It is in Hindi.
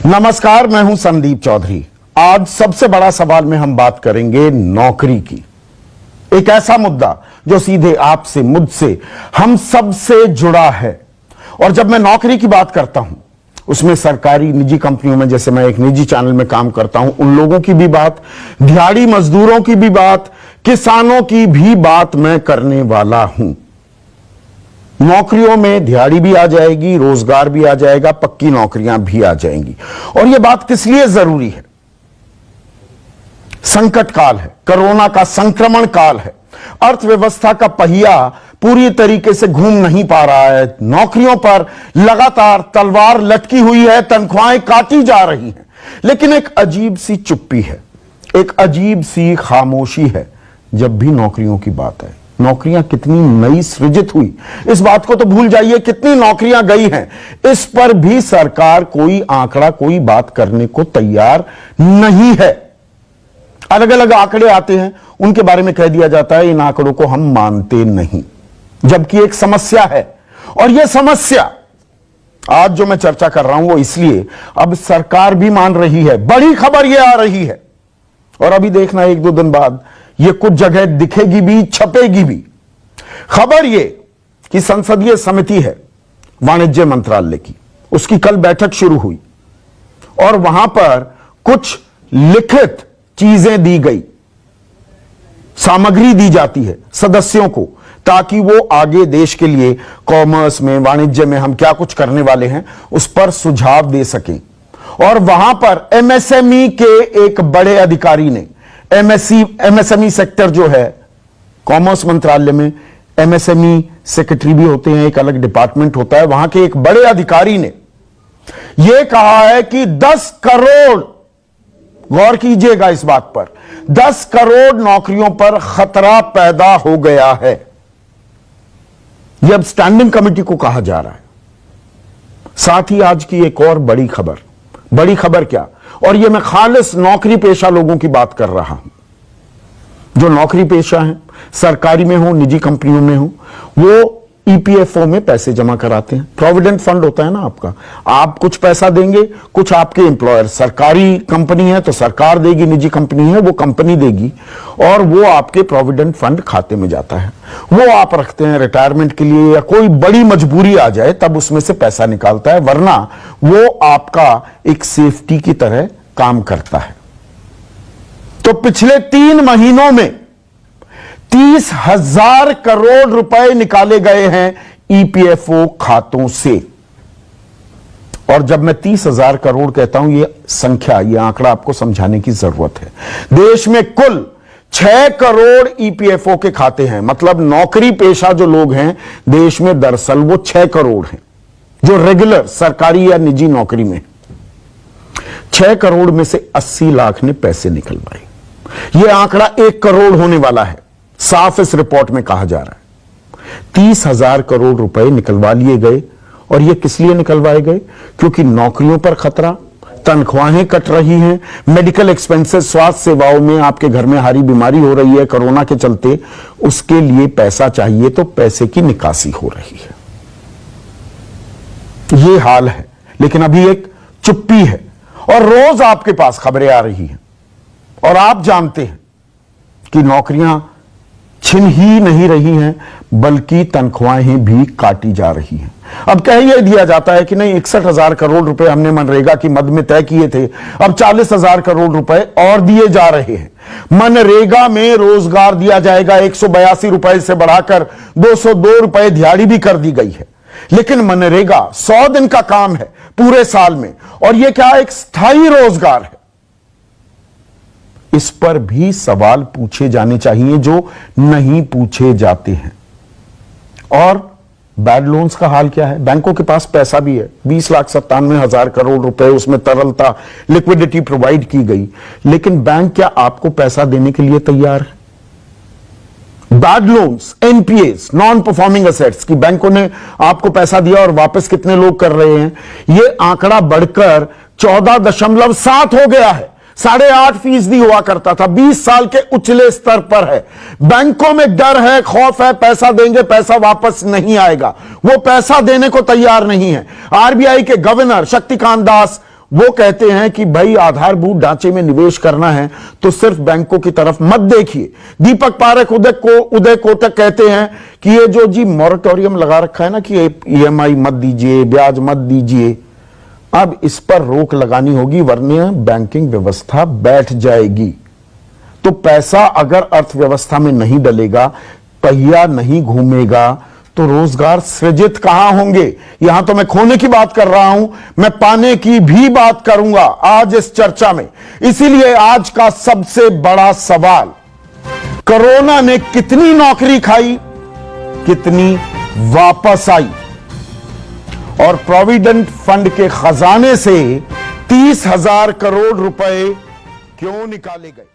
नमस्कार, मैं हूं संदीप चौधरी। आज सबसे बड़ा सवाल में हम बात करेंगे नौकरी की। एक ऐसा मुद्दा जो सीधे आपसे, मुझसे, हम सबसे जुड़ा है। और जब मैं नौकरी की बात करता हूं, उसमें सरकारी निजी कंपनियों में, जैसे मैं एक निजी चैनल में काम करता हूं, उन लोगों की भी बात, दिहाड़ी मजदूरों की भी बात, किसानों की भी बात मैं करने वाला हूं। नौकरियों में दिहाड़ी भी आ जाएगी, रोजगार भी आ जाएगा, पक्की नौकरियां भी आ जाएंगी। और यह बात किस लिए जरूरी है? संकट काल है, कोरोना का संक्रमण काल है, अर्थव्यवस्था का पहिया पूरी तरीके से घूम नहीं पा रहा है, नौकरियों पर लगातार तलवार लटकी हुई है, तनख्वाहें काटी जा रही हैं, लेकिन एक अजीब सी चुप्पी है, एक अजीब सी खामोशी है जब भी नौकरियों की बात है। नौकरियां कितनी नई सृजित हुई, इस बात को तो भूल जाइए, कितनी नौकरियां गई हैं, इस पर भी सरकार कोई आंकड़ा, कोई बात करने को तैयार नहीं है। अलग अलग आंकड़े आते हैं, उनके बारे में कह दिया जाता है इन आंकड़ों को हम मानते नहीं, जबकि एक समस्या है। और यह समस्या आज जो मैं चर्चा कर रहा हूं वो इसलिए, अब सरकार भी मान रही है, बड़ी खबर यह आ रही है। और अभी देखना, एक दो दिन बाद ये कुछ जगह दिखेगी भी, छपेगी भी। खबर ये कि संसदीय समिति है वाणिज्य मंत्रालय की, उसकी कल बैठक शुरू हुई और वहां पर कुछ लिखित चीजें दी गई, सामग्री दी जाती है सदस्यों को, ताकि वो आगे देश के लिए कॉमर्स में, वाणिज्य में हम क्या कुछ करने वाले हैं उस पर सुझाव दे सकें। और वहां पर एमएसएमई के एक बड़े अधिकारी ने, एमएसएमई सेक्टर जो है कॉमर्स मंत्रालय में, एमएसएमई सेक्रेटरी भी होते हैं, एक अलग डिपार्टमेंट होता है, वहां के एक बड़े अधिकारी ने यह कहा है कि 10 करोड़, गौर कीजिएगा इस बात पर, 10 करोड़ नौकरियों पर खतरा पैदा हो गया है। यह अब स्टैंडिंग कमेटी को कहा जा रहा है। साथ ही आज की एक और बड़ी खबर, बड़ी खबर क्या, और यह मैं खालिस नौकरी पेशा लोगों की बात कर रहा हूं, जो नौकरी पेशा हैं, सरकारी में हो, निजी कंपनियों में हो, वो ईपीएफओ में पैसे जमा कराते हैं। प्रोविडेंट फंड होता है ना आपका, आप कुछ पैसा देंगे, कुछ आपके एम्प्लॉयर, सरकारी कंपनी है तो सरकार देगी, निजी कंपनी है वो कंपनी देगी, और वो आपके प्रोविडेंट फंड खाते में जाता है। वो आप रखते हैं रिटायरमेंट के लिए, या कोई बड़ी मजबूरी आ जाए तब उसमें से पैसा निकालता है, वरना वो आपका एक सेफ्टी की तरह काम करता है। तो पिछले 3 महीनों में 30,000 करोड़ रुपए निकाले गए हैं ईपीएफओ खातों से। और जब मैं 30,000 करोड़ कहता हूं, यह संख्या, यह आंकड़ा आपको समझाने की जरूरत है। देश में कुल 6 करोड़ ईपीएफओ के खाते हैं, मतलब नौकरी पेशा जो लोग हैं देश में, दरअसल वो 6 करोड़ हैं जो रेगुलर सरकारी या निजी नौकरी में। 6 करोड़ में से 80 लाख ने पैसे निकलवाए। यह आंकड़ा 1 करोड़ होने वाला है, साफ इस रिपोर्ट में कहा जा रहा है। 30,000 करोड़ रुपए निकलवा लिए गए। और ये किस लिए निकलवाए गए? क्योंकि नौकरियों पर खतरा, तनख्वाहें कट रही हैं, मेडिकल एक्सपेंसेस, स्वास्थ्य सेवाओं में, आपके घर में हारी बीमारी हो रही है कोरोना के चलते, उसके लिए पैसा चाहिए, तो पैसे की निकासी हो रही है। ये हाल है, लेकिन अभी एक चुप्पी है और रोज आपके पास खबरें आ रही हैं और आप जानते हैं कि नौकरियां छिन ही नहीं रही हैं, बल्कि तनख्वाहें भी काटी जा रही हैं। अब कह यह दिया जाता है कि नहीं, 61,000 करोड़ रुपए हमने मनरेगा की मद में तय किए थे, अब 40,000 करोड़ रुपए और दिए जा रहे हैं। मनरेगा में रोजगार दिया जाएगा, 182 रुपए से बढ़ाकर 202 रुपए दिहाड़ी भी कर दी गई है। लेकिन मनरेगा 100 दिन का काम है पूरे साल में, और यह क्या, एक स्थायी रोजगार है। इस पर भी सवाल पूछे जाने चाहिए जो नहीं पूछे जाते हैं। और बैड लोन्स का हाल क्या है? बैंकों के पास पैसा भी है, 20,97,000 करोड़ रुपए, उसमें तरलता, लिक्विडिटी प्रोवाइड की गई, लेकिन बैंक क्या आपको पैसा देने के लिए तैयार है? Bad loans, NPS, non performing assets की बैंकों ने आपको पैसा दिया और वापस कितने लोग कर रहे हैं? यह आंकड़ा बढ़कर 14.7 हो गया है। 8.5% हुआ करता था, 20 साल के उछले स्तर पर है। बैंकों में डर है, खौफ है, पैसा देंगे पैसा वापस नहीं आएगा, वो पैसा देने को तैयार नहीं है। आरबीआई के गवर्नर शक्तिकांत दास वो कहते हैं कि भाई आधारभूत ढांचे में निवेश करना है तो सिर्फ बैंकों की तरफ मत देखिए। दीपक पारेख उदय कोटक कहते हैं कि ये जो जी मॉरेटोरियम लगा रखा है ना कि ईएमआई मत दीजिए, ब्याज मत दीजिए, अब इस पर रोक लगानी होगी वरना बैंकिंग व्यवस्था बैठ जाएगी। तो पैसा अगर अर्थव्यवस्था में नहीं डलेगा, पहिया नहीं घूमेगा, तो रोजगार सृजित कहां होंगे। यहां तो मैं खोने की बात कर रहा हूं, मैं पाने की भी बात करूंगा आज इस चर्चा में। इसीलिए आज का सबसे बड़ा सवाल, कोरोना ने कितनी नौकरी खाई, कितनी वापस आई, और प्रोविडेंट फंड के खजाने से 30,000 करोड़ रुपए क्यों निकाले गए।